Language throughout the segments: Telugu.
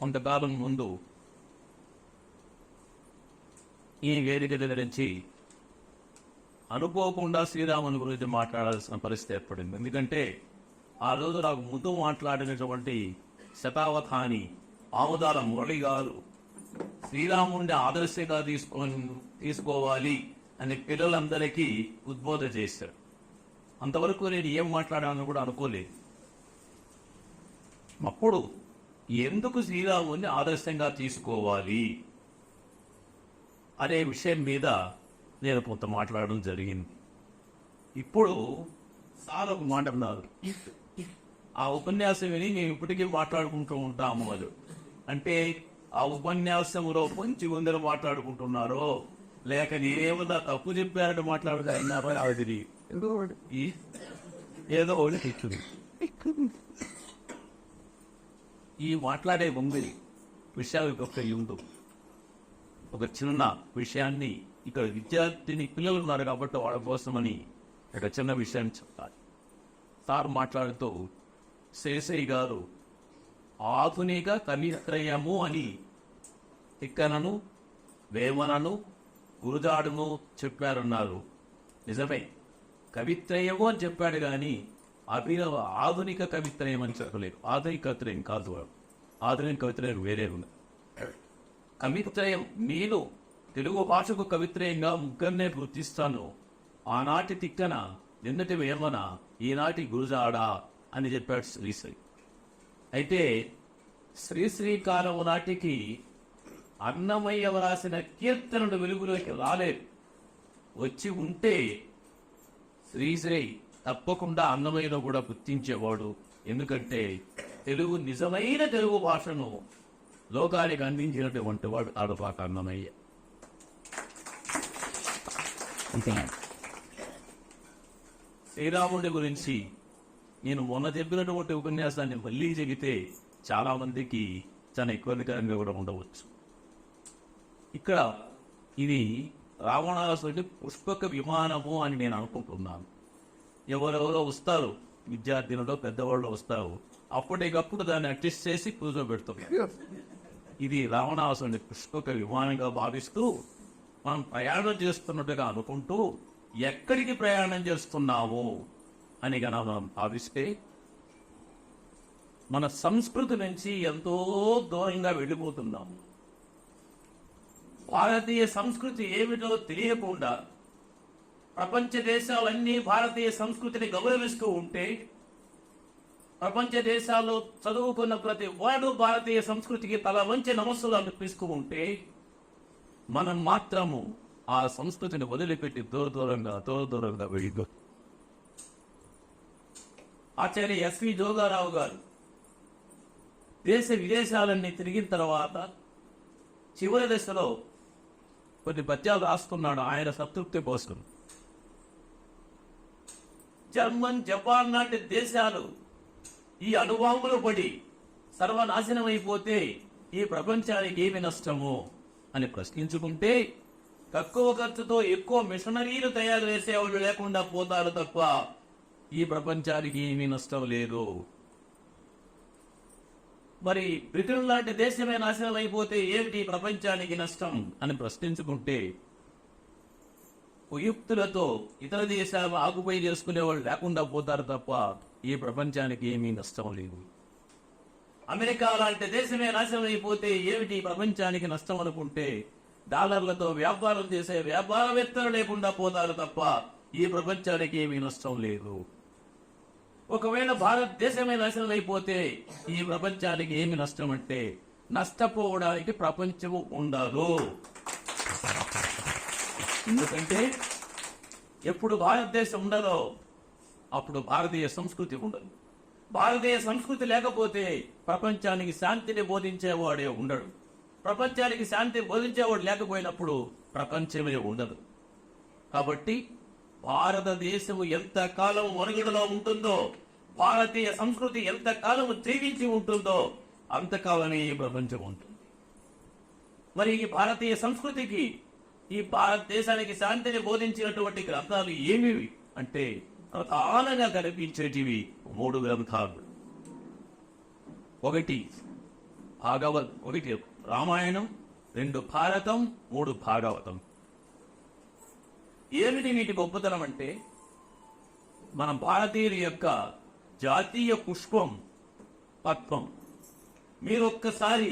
కొంతకాలం ముందు ఈ వేదిక గురించి అనుకోకుండా శ్రీరాముని గురించి మాట్లాడాల్సిన పరిస్థితి ఏర్పడింది. ఎందుకంటే ఆ రోజు నాకు ముందు మాట్లాడినటువంటి శతావధాని ఆముదాల మురళి గారు శ్రీరాముడిని ఆదర్శంగా తీసుకోవాలి అని పిల్లలందరికీ ఉద్బోధ చేశారు. అంతవరకు నేను ఏం మాట్లాడాలని కూడా అనుకోలేదు. అప్పుడు ఎందుకు శ్రీరాముడిని ఆదర్శంగా తీసుకోవాలి అనే విషయం మీద నేను కొంత మాట్లాడడం జరిగింది. ఇప్పుడు సార్ ఒక మాట అన్నారు. ఆ ఉపన్యాసం విని మేము ఇప్పటికీ మాట్లాడుకుంటూ ఉంటాము. వాళ్ళు అంటే ఆ ఉపన్యాసంలో కొంచెం ముందర మాట్లాడుకుంటున్నారో లేక నేనేమన్నా తప్పు చెప్పారని మాట్లాడుతున్నారో అది ఏదో ఒకటి ఈ మాట్లాడే ముందు విషయాలు ముందు ఒక చిన్న విషయాన్ని ఇక్కడ విద్యార్థిని పిల్లలు ఉన్నారు కాబట్టి వాళ్ళ కోసమని ఒక చిన్న విషయాన్ని చెప్తారు. సార్ మాట్లాడుతూ శేషయ్య గారు ఆధునిక కవిత్రయము అని తిక్కనను వేమనను గురుజాడును చెప్పారన్నారు. నిజమే, కవిత్రయము అని చెప్పాడు కానీ అభినవ ఆధునిక కవిత్రయం అని చెప్పలేదు. ఆధునిక కవిత్రయం కాదు, ఆధునిక కవిత్రయం వేరే ఉంది. కవిత్రయం నేను తెలుగు భాషకు కవిత్రయంగా ముగ్గురినే గుర్తిస్తాను. ఆనాటి తిక్కన, నిన్నటి వేమన, ఈనాటి గురుజాడ అని చెప్పాడు శ్రీశ్రీ. అయితే శ్రీశ్రీ కాలం నాటికి అన్నమయ్య రాసిన కీర్తనలు వెలుగులోకి రాలేదు. వచ్చి ఉంటే శ్రీశ్రీ తప్పకుండా అన్నమయ్యను కూడా గుర్తించేవాడు. ఎందుకంటే తెలుగు నిజమైన తెలుగు భాషను లోకానికి అందించినటువంటి వాడు ఆడపాక అన్నమయ్య. శ్రీరాముడి గురించి నేను మొన్న చెప్పినటువంటి ఉపన్యాసాన్ని మళ్ళీ చెబితే చాలా మందికి చాలా ఇబ్బందికరంగా కూడా ఉండవచ్చు. ఇక్కడ ఇది రావణాసురుడి పుష్పక విమానము అని నేను అనుకుంటున్నాను. ఎవరెవరో వస్తారు, విద్యార్థులలో పెద్దవాళ్ళు వస్తారు, అప్పటికప్పుడు దాన్ని అడ్జస్ట్ చేసి కూర్చోబెడుతున్నారు. ఇది రావణాసురుడి పుష్పక విమానంగా భావిస్తూ మనం ప్రయాణం చేస్తున్నట్టుగా అనుకుంటూ ఎక్కడికి ప్రయాణం చేస్తున్నాము అని కనుక మనం భావిస్తే మన సంస్కృతి నుంచి ఎంతో దూరంగా వెళ్ళిపోతున్నాము. భారతీయ సంస్కృతి ఏమిటో తెలియకుండా ప్రపంచ దేశాలన్నీ భారతీయ సంస్కృతిని గౌరవిస్తూ ఉంటే, ప్రపంచ దేశాల్లో చదువుకున్న ప్రతి వాడు భారతీయ సంస్కృతికి తల వంచి నమస్సులు అనిపిస్తూ ఉంటే, మనం మాత్రము ఆ సంస్కృతిని వదిలిపెట్టి దూరంగా వెళ్ళిపో. ఆచార్య ఎస్వి జోగారావు గారు దేశ విదేశాలన్నీ తిరిగిన తర్వాత చివరి దశలో కొన్ని పద్యాలు రాస్తున్నాడు ఆయన సంతృప్తి కోసం. జర్మన్, జపాన్ లాంటి దేశాలు ఈ అణుబాంబులు పడి సర్వనాశనం అయిపోతే ఈ ప్రపంచానికి ఏమి నష్టము అని ప్రశ్నించుకుంటే, తక్కువ ఖర్చుతో ఎక్కువ మిషనరీలు తయారు చేసేవాళ్ళు లేకుండా పోతారు తప్ప ఈ ప్రపంచానికి ఏమీ నష్టం లేదు. మరి బ్రిటన్ లాంటి దేశమే నాశనం అయిపోతే ఏమిటి ప్రపంచానికి నష్టం అని ప్రశ్నించుకుంటే, ఉపయుక్తులతో ఇతర దేశాలు ఆకుపై చేసుకునేవాళ్ళు లేకుండా పోతారు తప్ప ఈ ప్రపంచానికి ఏమీ నష్టం లేదు. అమెరికా లాంటి దేశమే నాశనం అయిపోతే ఏమిటి ప్రపంచానికి నష్టం అనుకుంటే, డాలర్లతో వ్యాపారం చేసే వ్యాపారవేత్తలు లేకుండా పోతారు తప్ప ఈ ప్రపంచానికి ఏమీ నష్టం లేదు. ఒకవేళ భారతదేశమే నాశనం అయిపోతే ఈ ప్రపంచానికి ఏమి నష్టం అంటే, నష్టపోవడానికి ప్రపంచము ఉండదు. ఎందుకంటే ఎప్పుడు భారతదేశం ఉండదో అప్పుడు భారతీయ సంస్కృతి ఉండదు. భారతీయ సంస్కృతి లేకపోతే ప్రపంచానికి శాంతిని బోధించేవాడే ఉండడు. ప్రపంచానికి శాంతి బోధించేవాడు లేకపోయినప్పుడు ప్రపంచమే ఉండదు. కాబట్టి భారతదేశము ఎంత కాలం మనుగడలో ఉంటుందో, భారతీయ సంస్కృతి ఎంత కాలం జీవించి ఉంటుందో అంతకాలమే ఈ ప్రపంచం ఉంటుంది. మరి ఈ భారతీయ సంస్కృతికి, ఈ భారతదేశానికి శాంతిని బోధించినటువంటి గ్రంథాలు ఏమివి అంటే ఒకటి రామాయణం, 2 భారతం, 3 భాగవతం. ఏమిటి వీటి గొప్పతనం అంటే, మన భారతీయుల యొక్క జాతీయ పుష్పం పద్మం. మీరు ఒక్కసారి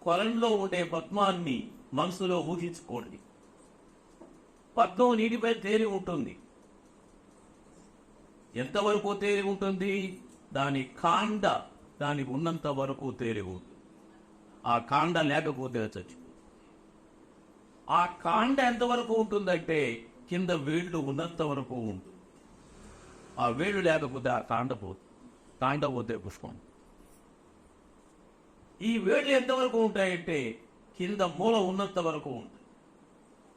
కొలంలో ఉండే పద్మాన్ని మనసులో ఊహించుకోండి. పద్మం నీటిపై తేలి ఉంటుంది. ఎంతవరకు తేలి ఉంటుంది? దాని కాండ దానికి ఉన్నంత వరకు తేలి ఉంటుంది. ఆ కాండ లేకపోతే చచ్చి. ఆ కాండ ఎంతవరకు ఉంటుందంటే కింద వేళ్ళు ఉన్నంత వరకు ఉంటుంది. ఆ వేళ్ళు లేకపోతే ఆ కాండ పోతుంది. కాండ పోతే పుష్పం. ఈ వేళ్ళు ఎంతవరకు ఉంటాయంటే కింద మూల ఉన్నంత వరకు ఉంటుంది.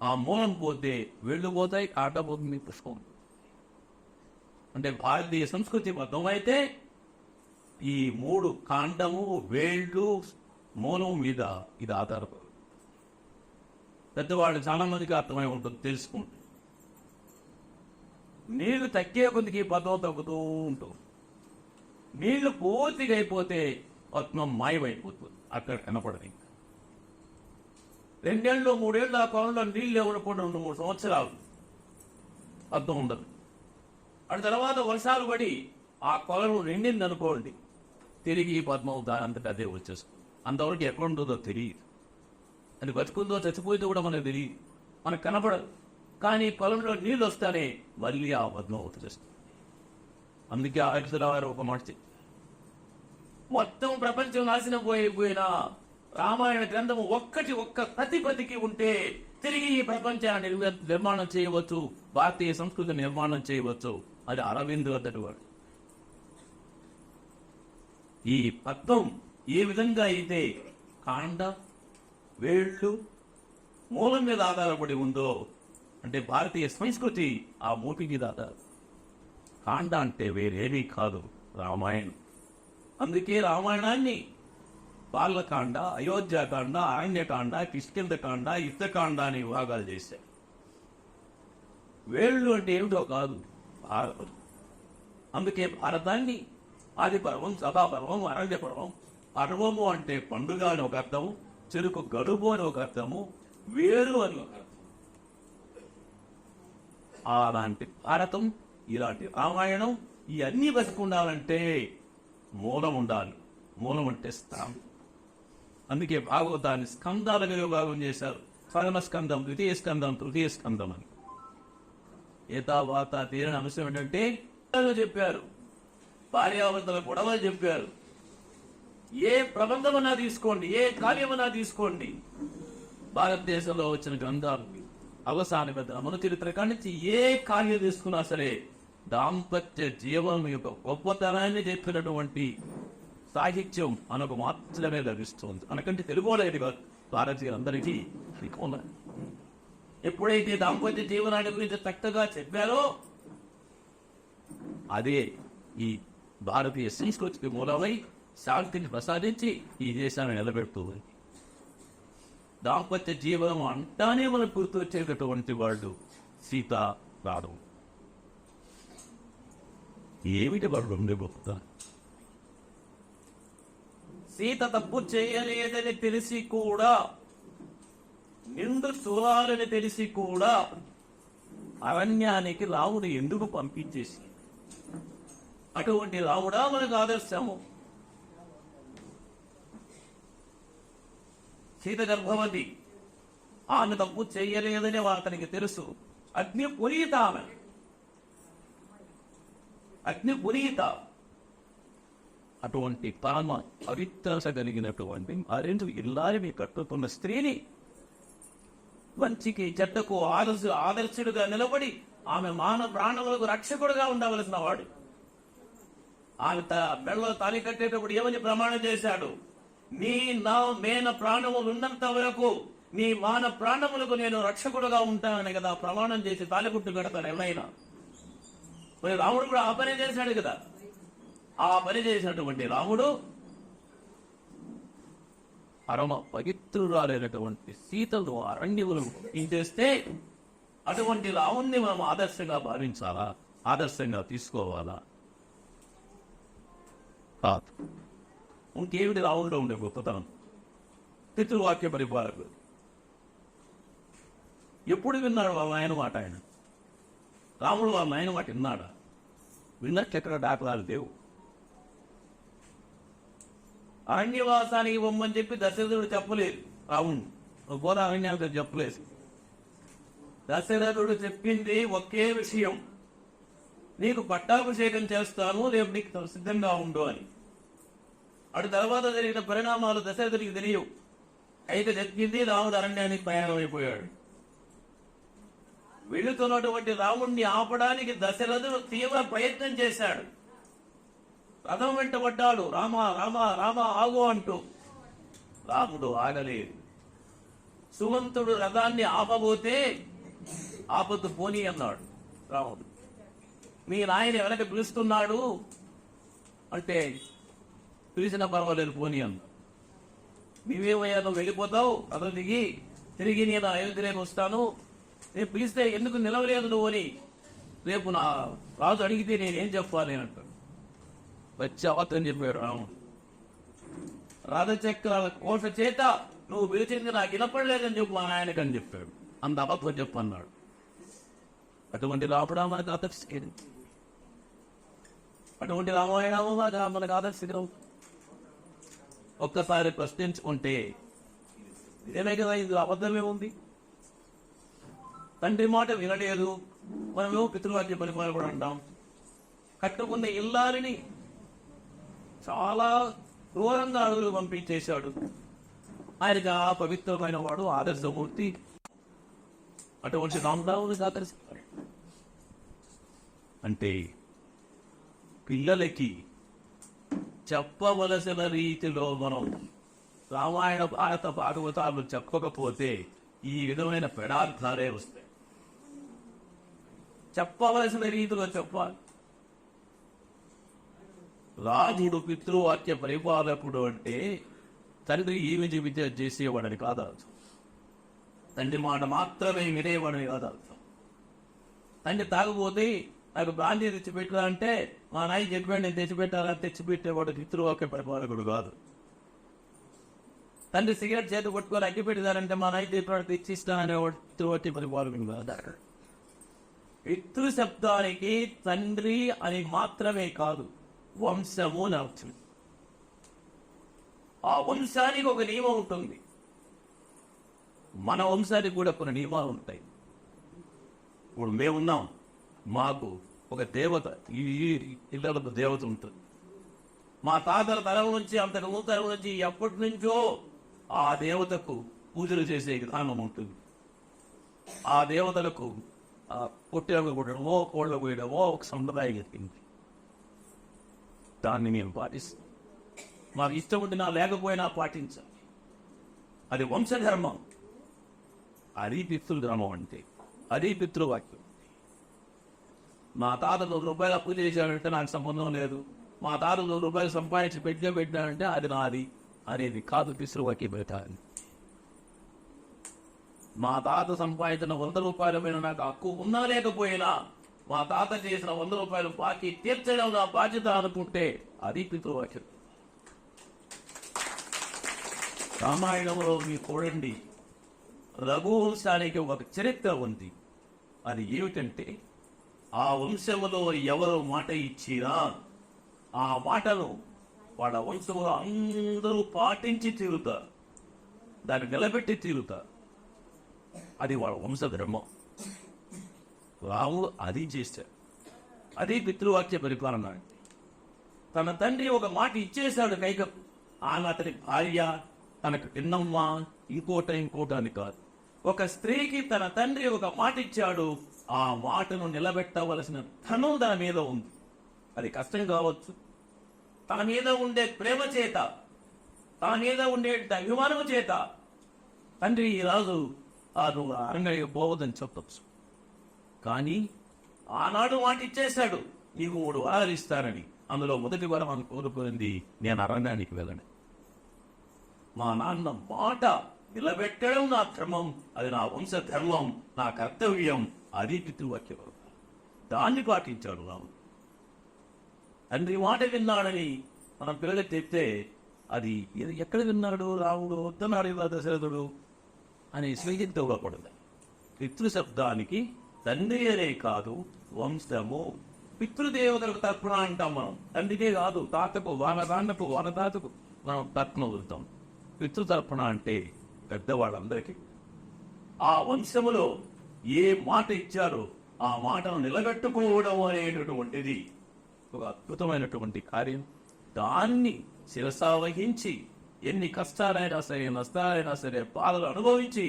ఆ మూలం పోతే వేళ్ళు పోతాయి, కాండ పోతుంది, పుష్పం. అంటే భారతీయ సంస్కృతి మొత్తం అయితే ఈ 3 కాండము, వేళ్ళు, మూలం మీద ఇది ఆధారపడి. పెద్దవాళ్ళు చాలా మందికి అర్థమై ఉంటుంది, తెలుసుకుంటే. నీళ్లు తగ్గే కొద్దికి పద్మం తగ్గుతూ ఉంటుంది. నీళ్లు పూర్తిగా అయిపోతే పద్మం మాయమైపోతుంది, అక్కడ కనపడదు. 2 ఏళ్ళు 3 ఏళ్ళు ఆ కొలంలో నీళ్ళు ఇవ్వకుండా 2-3 సంవత్సరాలు పద్మం ఉండదు. ఆ తర్వాత వర్షాలు పడి ఆ కొలను నిండింది అనుకోండి, తిరిగి పద్మం దానంతటా అదే వచ్చేస్తుంది. అంతవరకు ఎక్కడ ఉంటుందో తెలియదు. అది బతుకుందో చచ్చిపోయిందో కూడా మనకు తెలియదు, మనకు కనపడదు. కానీ పొలంలో నీళ్ళు వస్తానే మళ్ళీ ఆ పద్మం వచ్చేస్తుంది. అందుకే ఆయుర్వేద ఒక మాట చెప్పి, మొత్తం ప్రపంచం నాశనం పోయిపోయినా రామాయణ గ్రంథము ఒక్క ప్రతిపదికి ఉంటే తిరిగి ఈ ప్రపంచాన్ని నిర్మాణం చేయవచ్చు, భారతీయ సంస్కృతి నిర్మాణం చేయవచ్చు. అది అరవింద్ అంతటి వాడు. ఈ పద్మం ఏ విధంగా అయితే కాండ, వేళ్ళు, మూలం మీద ఆధారపడి ఉందో, అంటే భారతీయ సంస్కృతి ఆ మూటి మీద ఆధారం. కాండ అంటే వేరేమీ కాదు, రామాయణం. అందుకే రామాయణాన్ని బాలకాండ, అయోధ్యాకాండ, అరణ్యకాండ, కిష్కింధకాండ, యుద్ధకాండ అని విభాగాలు చేశారు. వేళ్ళు అంటే ఏమిటో కాదు, భారతం. అందుకే భారతాన్ని ఆదిపర్వం, సభాపర్వం, అరణ్య పర్వం. పర్వము అంటే పండుగ అని ఒక అర్థము, చెరుకు గడుపు అని ఒక అర్థము, వేరు అని ఒక అర్థం. అలాంటి భారతం, ఇలాంటి రామాయణం, ఇవన్నీ బతికుండాలంటే మూలం ఉండాలి. మూలం అంటే స్థానం. అందుకే భాగవతాన్ని స్కందాలుగా విభాగం చేశారు. ప్రథమ స్కందం, ద్వితీయ స్కందం, తృతీయ స్కందం అని. ఏతావాత తీరని అంశం ఏంటంటే చెప్పారు, భార్యాభర్తల గొడవలు చెప్పారు. ఏ ప్రబంధమన్నా తీసుకోండి, ఏ కార్యమన్నా తీసుకోండి, భారతదేశంలో వచ్చిన గ్రంథాలు అవసాన పెద్ద మన చరిత్ర కానించి ఏ కార్యం తీసుకున్నా సరే దాంపత్య జీవనం యొక్క గొప్పతనాన్ని చెప్పినటువంటి సాహిత్యం మనకు మాత్రమే లభిస్తుంది. మనకంటే తెలుగులేదు భారతీయులందరికీ ఉన్నాయి. ఎప్పుడైతే దాంపత్య జీవనాన్ని గురించి చక్కగా చెప్పారో అదే ఈ భారతీయ సంస్కృతికి మూలమై శాంతిని ప్రసాదించి ఈ దేశాన్ని నిలబెడుతుంది. దాంపత్య జీవనం అంటానే మనకు గుర్తొచ్చేటటువంటి వాళ్ళు సీత, రాధవ. ఏమిటి వాళ్ళు ఉండే గొప్ప? సీత తప్పు చేయలేదని తెలిసి కూడా, నిండు చూడాలని తెలిసి కూడా అరణ్యానికి రాముడు ఎందుకు పంపించేసి, అటువంటి రాముడా మనకు ఆదర్శము. సీత గర్భవతి, ఆమె తప్పు చేయలేదని అతనికి తెలుసు. అగ్ని పునీత, ఆమె అగ్ని పునీత. అటువంటి పరమ పవిత్రత కలిగినటువంటి మరెందు ఇల్లారిని కట్టుతున్న స్త్రీని మంచికి చెడ్డకు ఆదర్శుడుగా నిలబడి ఆమె మానవ ప్రాణములకు రక్షకుడుగా ఉండవలసిన వాడు. ఆమె మెడలో తాళి కట్టేటప్పుడు ఏమని ప్రమాణం చేశాడు? నీ నా మేన ప్రాణములు ఉన్నంత వరకు నీ మాన ప్రాణములకు నేను రక్షకుడుగా ఉంటానని కదా ప్రమాణం చేసి తాలిగుట్టు కడతాను ఎవరైనా. మరి రాముడు కూడా ఆ పని చేశాడు కదా. ఆ పని చేసినటువంటి రాముడు పరమ పవిత్రురాలైనటువంటి సీతలు అరణ్యములు చేస్తే అటువంటి రాముణ్ణి మనం ఆదర్శంగా భావించాలా, ఆదర్శంగా తీసుకోవాలా? కాదు. ఇంకేమిటి రాముడిలో ఉండే గొప్పతనం? పితృవాక్య పరిపాలకుడు. ఎప్పుడు విన్నాడు వాళ్ళ నాయన మాట? ఆయన రాముడు వాళ్ళ నాయన మాట విన్నాడా? విన్నట్లు ఎక్కడ దాఖలాలు లేవు. అరణ్యవాసానికి పొమ్మని చెప్పి దశరథుడు చెప్పలేదు. రాముడు పోదా అరణ్యానికి చెప్పలేదు. దశరథుడు చెప్పింది ఒకే విషయం, నీకు పట్టాభిషేకం చేస్తాను, రేపు నీకు సిద్ధంగా ఉండు అని. అటు తర్వాత జరిగిన పరిణామాలు దశరథుడికి తెలియవు. అయితే చెప్పింది రాముడు అరణ్యానికి ప్రయాణం అయిపోయాడు. వెళుతున్నటువంటి రాముడిని ఆపడానికి దశరథుడు తీవ్ర ప్రయత్నం చేశాడు. రథం వెంటబడ్డాడు, రామ రామ రామ ఆగు అంటూ. రాముడు ఆగలేదు. సుమంతుడు రథాన్ని ఆపబోతే ఆపద్దు పోనీ అన్నాడు రాముడు. మీ నాయన వెనక పిలుస్తున్నాడు అంటే పిలిచిన పర్వాలేదు పోనీ అన్న. నీవేమయ్యా, నువ్వు వెళ్ళిపోతావు, రథం దిగి తిరిగి నేను అయోధ్యలోకి వస్తాను, నేను పిలిస్తే ఎందుకు నిలవలేదు నువ్వు అని రేపు నా రాజు అడిగితే నేనేం చెప్పాలి అంటాడు. వచ్చి అవతని చెప్పాడు రాముడు. రథచక్రాల కోట చేత నువ్వు పిలిచింది నాకు వినపడలేదని చెప్పు మా నాయనకని చెప్పాడు. అంత అబద్ధం చెప్పు అన్నాడు. అటువంటి రాముడా మనకు ఆదర్శం, అటువంటి రామాయణము మనకు ఆదర్శం. ఒక్కసారి ప్రశ్నించుకుంటే ఇదేమే కదా, ఇది అబద్ధమే ఉంది. తండ్రి మాట వినలేదు, మనమేమో పితృవాక్య పరిపాలన కూడా అంటాం. కట్టుకున్న ఇల్లారిని చాలా దూరంగా అడుగులు పంపించేశాడు. ఆయనకి ఆ పవిత్రమైన వాడు ఆదర్శమూర్తి. అటువంటి రామరావుని ఆదర్శిస్తాడు. అంటే పిల్లలకి చెప్పవలసిన రీతిలో మనం రామాయణ భారత భాగవతాలు చెప్పకపోతే ఈ విధమైన పెడార్థాలే వస్తాయి. చెప్పవలసిన రీతిలో చెప్పాలి. రాజుడు పితృవాక్య పరిపాలకుడు అంటే తండ్రి ఏమి చెబితే చేసేవాడని కాదు అర్థం. తండ్రి మాట మాత్రమే వినేవాడని కాదు అర్థం. తండ్రి తాగపోతే నాకు బ్రాంతి తెచ్చిపెట్టా అంటే మా నాయన చెప్పాడు నేను తెచ్చిపెట్టాలని తెచ్చిపెట్టేవాడు పితృవాక్య పరిపాలకుడు కాదు. తండ్రి సిగరెట్ చేతి పట్టుకొని అగ్గి పెట్టిదారంటే మా నాయన చెప్పాడు తెచ్చిస్తాననేవాడు పితృవాక్య పరిపాలకుడు కాదు. పితృ శబ్దానికి తండ్రి అని మాత్రమే కాదు, వంశము అని అర్థం. ఆ వంశానికి ఒక నియమం ఉంటుంది. మన వంశానికి కూడా కొన్ని నియమాలు ఉంటాయి. ఇప్పుడు మేమున్నాం, మాకు ఒక దేవత, ఈ ఇళ్ళకు దేవత ఉంటుంది. మా తాతల తరం నుంచి అంతకు ముందు తరం నుంచి ఎప్పటి నుంచో ఆ దేవతకు పూజలు చేసే విధానం ఉంటుంది. ఆ దేవతలకు పొట్టెలకు కొట్టడమో కోళ్ళ పోయడమో ఒక సంప్రదాయం ఎత్తింది. దాన్ని మేము పాటిస్తాం. మాకు ఇష్టం ఉండినా లేకపోయినా పాటించాలి. అది వంశధర్మం. అది పితృధర్మం అంటే అది పితృవాక్యం. మా తాత ₹100 అప్పు చేశాడంటే నాకు సంబంధం లేదు, మా తాత ₹100 సంపాదించి పెట్టాడంటే అది నాది అనేది కాదు పితృవాక్యం పెట్టాలి. మా తాత సంపాదించిన ₹100 పైన నాకు హక్కు ఉన్నా లేకపోయినా మా తాత చేసిన ₹100 బాకీ తీర్చడం నా బాధ్యత అనుకుంటే అది పితృవాక్యం. రామాయణంలో మీరు చూడండి, రఘువంశానికి ఒక చరిత్ర ఉంది. అది ఏమిటంటే ఆ వంశంలో ఎవరు మాట ఇచ్చినా ఆ మాటను వాళ్ళ వంశంలో అందరూ పాటించి తీరుతారు, దాన్ని నిలబెట్టి తీరుతారు. అది వాళ్ళ వంశధర్మం. రాముడు అది చేశాడు. అది పితృవాక్య పరిపాలన. తన తండ్రి ఒక మాట ఇచ్చేశాడు కైకకు. ఆమె అతని భార్య, తనకు తిన్నమ్మ, ఇంకోట అని కాదు. ఒక స్త్రీకి తన తండ్రి ఒక మాట ఇచ్చాడు, ఆ మాటను నిలబెట్టవలసిన ధనం తన మీద ఉంది. అది కష్టం కావచ్చు, తన మీద ఉండే ప్రేమ చేత, తన మీద ఉండే అభిమానం చేత తండ్రి ఈ రాజు నువ్వు అరణ్యానికి పోవద్దని చెప్పచ్చు. కానీ ఆనాడు మాట ఇచ్చేశాడు, నీకు 3 వరాలు ఇస్తానని. అందులో మొదటి వరం అని కోరుకుంది, నేను అరణ్యానికి వెళ్ళను. మా నాన్న మాట నిలబెట్టడం నా ధర్మం, అది నా వంశ ధర్మం, నా కర్తవ్యం. అది పితృవాక్యం. దాన్ని పాటించాడు రాముడు. తండ్రి మాట విన్నాడని మనం పిల్లలకి చెప్తే అది ఎక్కడ విన్నాడు రాముడు వద్దన్నాడు ఇలా దశరథుడు అని స్వీకరించకూడదు. పితృశబ్దానికి తండ్రి అనే కాదు, వంశము, పితృదేవతలకు తర్పణ అంటాం మనం. తండ్రికే కాదు, తాతకు, వానదాన్నకు, వానదాతకు మనం తర్పణ వదులుతాం. పితృతర్పణ అంటే పెద్దవాళ్ళందరికీ ఆ వంశములో ఏ మాట ఇచ్చారో ఆ మాటను నిలబెట్టుకోవడం అనేటటువంటిది ఒక అద్భుతమైనటువంటి కార్యం. దాన్ని శిరసావహించి ఎన్ని కష్టాలైనా సరే, నష్టాలైనా సరే, బాధలు అనుభవించి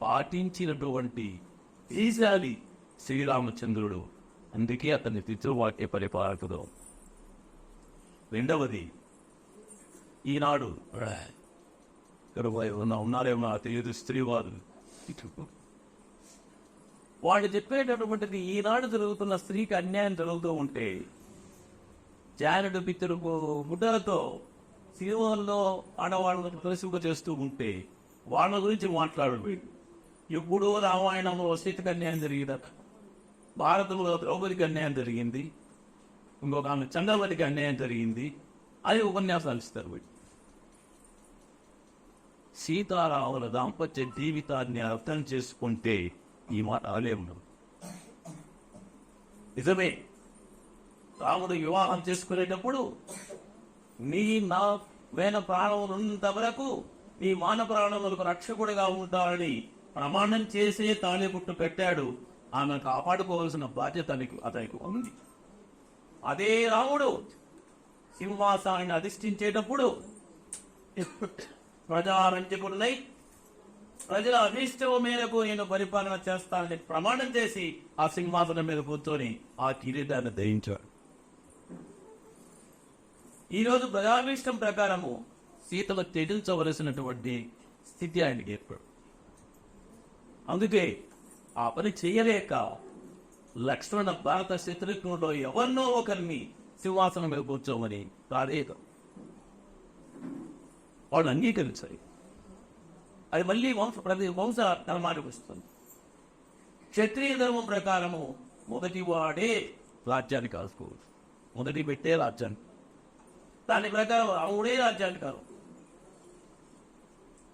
పాటించినటువంటి ఈశాలి శ్రీరామచంద్రుడు. అందుకే అతన్ని పితృవాక్య పరిపాలకుడు. రెండవది, ఈనాడు ఉన్నారేమో తెలియదు స్త్రీవాదు, వాళ్ళు చెప్పేటటువంటిది ఈనాడు జరుగుతున్న స్త్రీకి అన్యాయం జరుగుతూ ఉంటే జానుడు పితృకు గుడ్డలతో సినిమాల్లో ఆడవాళ్ళను ప్రదర్శింప చేస్తూ ఉంటే వాళ్ళ గురించి మాట్లాడు. ఎప్పుడో రామాయణంలో సీతకు అన్యాయం జరిగిందట, భారతంలో ద్రౌపదికి అన్యాయం జరిగింది, ఇంకొక ఆమె చంద్రవతికి అన్యాయం జరిగింది, అది ఉపన్యాసాలు ఇస్తారు. వీళ్ళు సీతారాముల దాంపత్య జీవితాన్ని అర్థం చేసుకుంటే ఈ మాట ఆలేము. నిజమే, రాముడు వివాహం చేసుకునేటప్పుడు నీ నా వేన ప్రాణం ఉన్నంత వరకు నీ మాన ప్రాణములకు రక్షకుడిగా ఉంటాడని ప్రమాణం చేసే తాళిబుట్టు పెట్టాడు. ఆమె కాపాడుకోవాల్సిన బాధ్యత అతనికి ఉంది. అదే రాముడు సింహాసనాన్ని అధిష్ఠించేటప్పుడు ప్రజారంజకుడునై ప్రజల అభిష్టం మేరకు నేను పరిపాలన చేస్తానని ప్రమాణం చేసి ఆ సింహాసనం మీద కూర్చొని ఆ కిరీటాన్ని ధరించాడు. ఈరోజు ప్రజాభిష్టం ప్రకారము సీతను త్యజించవలసినటువంటి స్థితి ఆయనకి ఏర్పడు. అందుకే ఆ పని చేయలేక లక్ష్మణ భారత శత్రుఘ్నులో ఎవరినో ఒకరిని సింహాసనం మీద కూర్చోమని ప్రాధేయతం వాళ్ళు అంగీకరించాలి. అది మళ్ళీ వంశ ధర్మానికి వస్తుంది. క్షత్రియ ధర్మం ప్రకారము మొదటి వాడే రాజ్యాన్ని కాసుకోవచ్చు, మొదటి పెట్టే రాజ్యాన్ని. దాని ప్రకారం రాముడే రాజ్యాన్ని కాదు.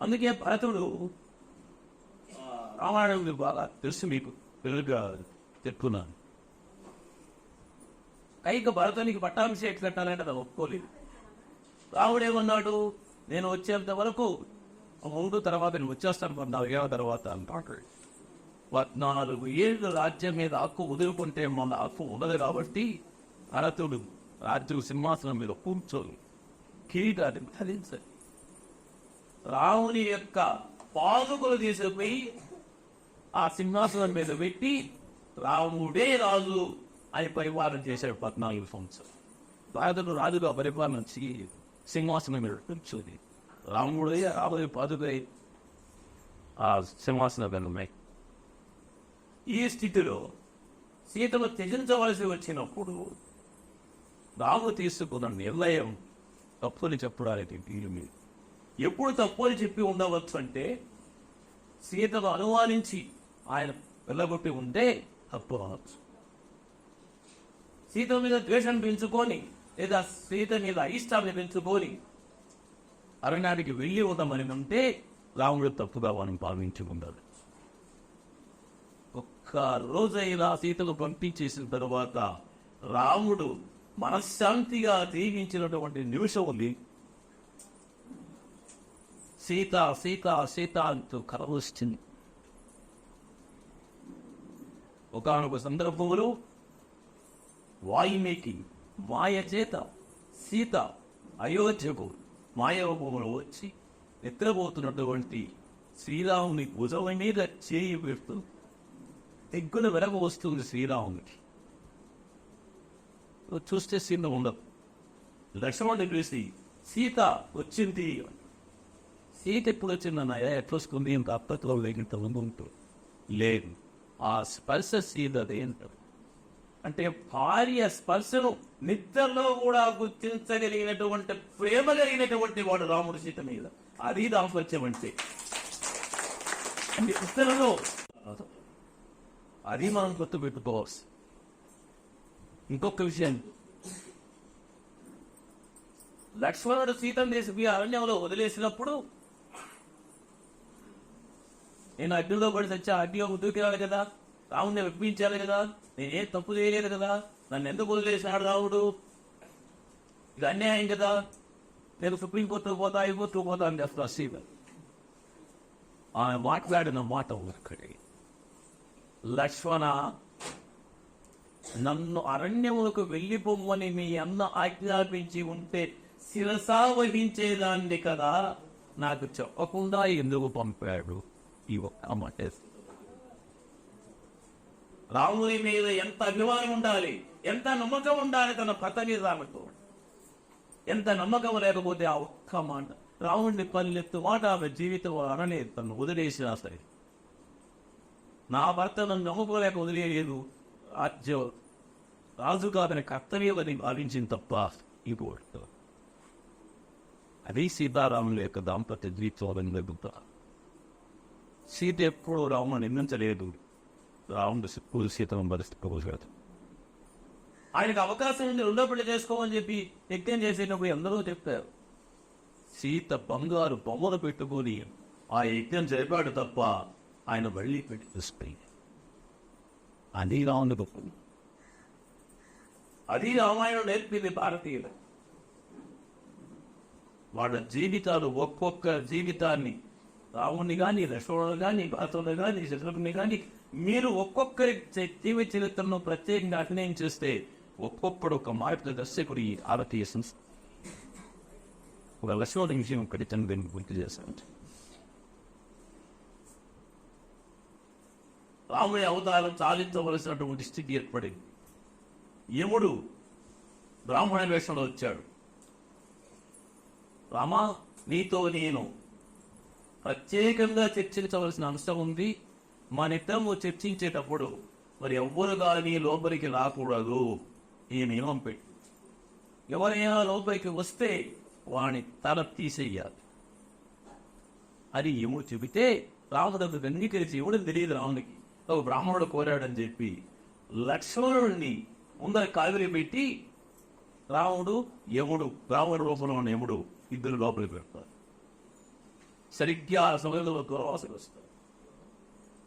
అందుకే భరతుడు రామాయణం బాగా తెలుసు, మీకు తెలుగుగా చెప్తున్నాను. కైక భరతునికి పట్టాభిషేకం కట్టాలంటే అది ఒప్పుకోలేదు. రాముడేమన్నాడు, నేను వచ్చేంత వరకు ముందు తర్వాత నేను వచ్చేస్తాను 14 ఏళ్ళ తర్వాత అంటాడు. 14 ఏళ్ళు రాజ్యం మీద హక్కు వదులుకుంటే మన హక్కు ఉండదు కాబట్టి భరతుడు రాజ్యం సింహాసనం మీద కూర్చోదు, కిరీటాన్ని ధరించాలి. రాముని యొక్క పాదుకులు తీసుకుపోయి ఆ సింహాసనం మీద పెట్టి రాముడే రాజు అని పరిపాలన చేశాడు 14 సంవత్సరాలు. భరతుడు రాజుగా పరిపాలన సింహాసనం మీద కూర్చోది. రాముడే రాముడి పాదుకై ఆ సింహాసనం మీద. ఈ స్థితిలో సీతను త్యజించవలసి వచ్చినప్పుడు రాముడు తీసుకున్న నిర్ణయం తప్పుని చెప్పడానికి వీలు మీద. ఎప్పుడు తప్పుని చెప్పి ఉండవచ్చు అంటే సీతను అనుమానించి ఆయన వెళ్ళగొట్టి ఉంటే తప్పు అనవచ్చు. సీత మీద ద్వేషం పెంచుకొని లేదా సీత మీద అయిష్టాన్ని పెంచుకొని అరణ్యానికి వెళ్ళి ఉందామని ఉంటే రాముడు తప్పుగా మనం భావించుకుంటాడు. ఒక్క రోజైనా సీతను పంపించేసిన తరువాత రాముడు మనశ్శాంతిగా జీవించినటువంటి నిమిషం ఉంది. సీత సీత సీత అంటూ కలవస్తుంది. ఒకానొక సందర్భంలో వాయుమేకి మాయ చేత సీత అయోధ్యకు మాయవభూములు వచ్చి నిద్రపోతున్నటువంటి శ్రీరాముని భుజం మీద చేయి పెడుతూ ఎగ్గున వెనక వస్తుంది శ్రీరామునికి. చూస్తే సీత ఉండదు. లక్ష్మణుని పిలిచి సీత వచ్చింది. సీత ఎప్పుడు వచ్చిందన్న ఎట్లొస్తుంది, ఇంత అప్పట్లో లేకింత ఉంటూ లేదు. ఆ స్పర్శ సీతదేంటారు అంటే భార్య స్పర్శను నిద్రలో కూడా గుర్తించగలిగినటువంటి ప్రేమ కలిగినటువంటి వాడు రాముడు సీత మీద. అది దాంపత్యం అంటే నిద్రలో. అది మనం గుర్తుపెట్టుకోవచ్చు. ఇంకొక విషయం, లక్ష్మణుడు సీతను తీసుకుని అరణ్యంలో వదిలేసినప్పుడు నేను అగ్నిలో పడి తెచ్చా, అగ్నిలో దూకిరాలి కదా, రాముడిని మెప్పించాలి కదా, నేనేం తప్పు చేయలేదు కదా, నన్ను ఎందుకు వదిలేసినాడు రాముడు, ఇది అన్యాయం కదా, నేను సుప్రీంకోర్టుకు పోతా, హైకోర్టుకు పోతా అని చెప్తా సీత. ఆయన మాట్లాడిన మాట ఒక్కడి, లక్ష్మణ, నన్ను అరణ్యములకు వెళ్ళిపోమని మీ అన్న ఆజ్ఞాపించి ఉంటే శిరసా వహించేదాన్ని కదా, నాకు చెప్పకుండా ఎందుకు పంపాడు ఈ ఒక్క మాట. రాముని మీద ఎంత అభిమానం ఉండాలి, ఎంత నమ్మకం ఉండాలి తన భర్త మీద. ఆమెతో ఎంత నమ్మకం లేకపోతే ఆ ఒక్క మాట, రాముడిని పల్లెత్తు మాట ఆమె జీవితం అనలేదు, తను వదిలేసినా సరే. నా భర్త నన్ను నమ్ముకోలేక వదిలేదు, రాజుగా అతని కర్తవ్యమని భావించింది తప్ప ఇంకోటి. అది సీతారాముల యొక్క దాంపత్య జీవితం లెగుతా. సీత ఎప్పుడూ రాముని నిందించలేదు, రాముడు సీతను పరిస్థితి. ఆయనకు అవకాశం ఉంది రెండో పెళ్లి చేసుకోమని చెప్పి యజ్ఞం చేసేటప్పుడు ఎందరో చెప్పారు. సీత బంగారు బొమ్మలు పెట్టుకొని ఆ యజ్ఞం జరిపాడు తప్ప ఆయన మళ్ళీ పెట్టి తీసుకుపోయింది. అది రాముని గొప్ప, అది రామాయణం నేర్పింది భారతీయులు. వాళ్ళ జీవితాలు, ఒక్కొక్క జీవితాన్ని, రాముని కానీ, లక్ష్మణుని కానీ, భరతుని కానీ, శత్రుఘ్ని కానీ, మీరు ఒక్కొక్కరి జీవిత చరిత్రను ప్రత్యేకంగా అభినయం చేస్తే ఒక్కొక్కడు ఒక మార్గదర్శకుడు ఈ భారతీయ సంస్కృతి. ఒక లక్ష్మణుడి విషయం ఖచ్చితంగా దీన్ని గుర్తు చేశాను. రాముడి అవతారం చాలించవలసినటువంటి స్థితి ఏర్పడింది. యముడు బ్రాహ్మణ వేషంలో వచ్చాడు. రామా, నీతో నేను ప్రత్యేకంగా చర్చించవలసిన అంశం ఉంది, మనిద్దరము చర్చించేటప్పుడు మరి ఎవ్వరు కానీ లోపలికి రాకూడదు, ఈ నియమం పెట్టి. ఎవరైనా లోపలికి వస్తే వాని తల తీసేయాలి అని యముడు చెబితే రాముడు అంగీకరించి, ఎవడని తెలియదు రాముడికి, ఒక బ్రాహ్మణుడు కోరాడని చెప్పి లక్ష్మణుడిని ముందర కావిరి పెట్టి రాముడు, యముడు, బ్రాహ్మణ రూపంలో ఉన్న యముడు ఇద్దరు లోపలికి పెడతారు. సరిగ్గా ఆ సమయంలో దూరవాసులు వస్తారు.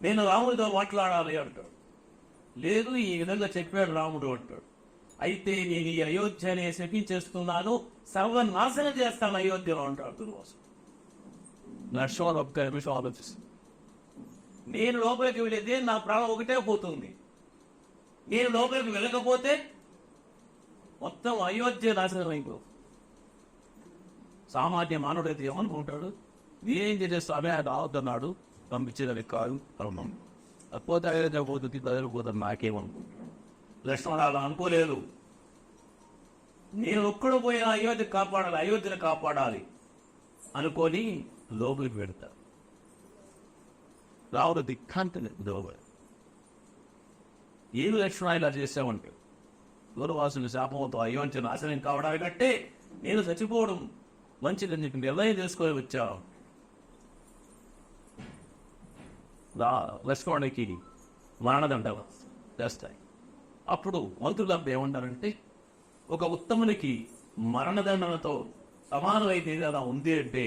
నేను రాముడితో మాట్లాడాలి అంటాడు. లేదు, ఈ విధంగా చెప్పాడు రాముడు అంటాడు. అయితే నేను ఈ అయోధ్యనే శపించేస్తున్నాను, సర్వనాశనం చేస్తాను అయోధ్యలో అంటాడు దుర్వాసుడు. లక్ష్మణుడు ఒక్క నిమిషం ఆలోచిస్తుంది. నేను లోపలికి వెళ్ళేది నా ప్రాణం ఒకటే పోతుంది, నేను లోపలికి వెళ్ళకపోతే మొత్తం అయోధ్య నాశనం అయిపో. సామాన్య మానవుడైతే ఏమనుకుంటాడు, నేనేం చేసేస్తామే అది రావద్దన్నాడు, పంపించేది కాదు అన్నాం, పోతే అయోధ్య పోతుంది, చదివిపోతాను, నాకేమనుకుంటాడు. లక్ష్మణుడు అలా అనుకోలేదు. నేను ఒక్కడు పోయిన అయోధ్య కాపాడాలి, అయోధ్యను కాపాడాలి అనుకొని లోపలికి పెడతారు. రావుడు దిక్కాంతని దోబడు. ఏమి లక్ష్మణ ఇలా చేసామంటే, దూరవాసుని శాపంతో అయోధ్య నాశనం కావడానికి కంటే నేను చచ్చిపోవడం మంచిదని చెప్పి నిర్ణయం చేసుకొని వచ్చాను. లక్ష్మణుడికి మరణదండ చేస్తాయి. అప్పుడు మంత్రులంతా ఏమంటారంటే, ఒక ఉత్తమునికి మరణదండనతో సమానమైతే ఏదైనా ఉంది అంటే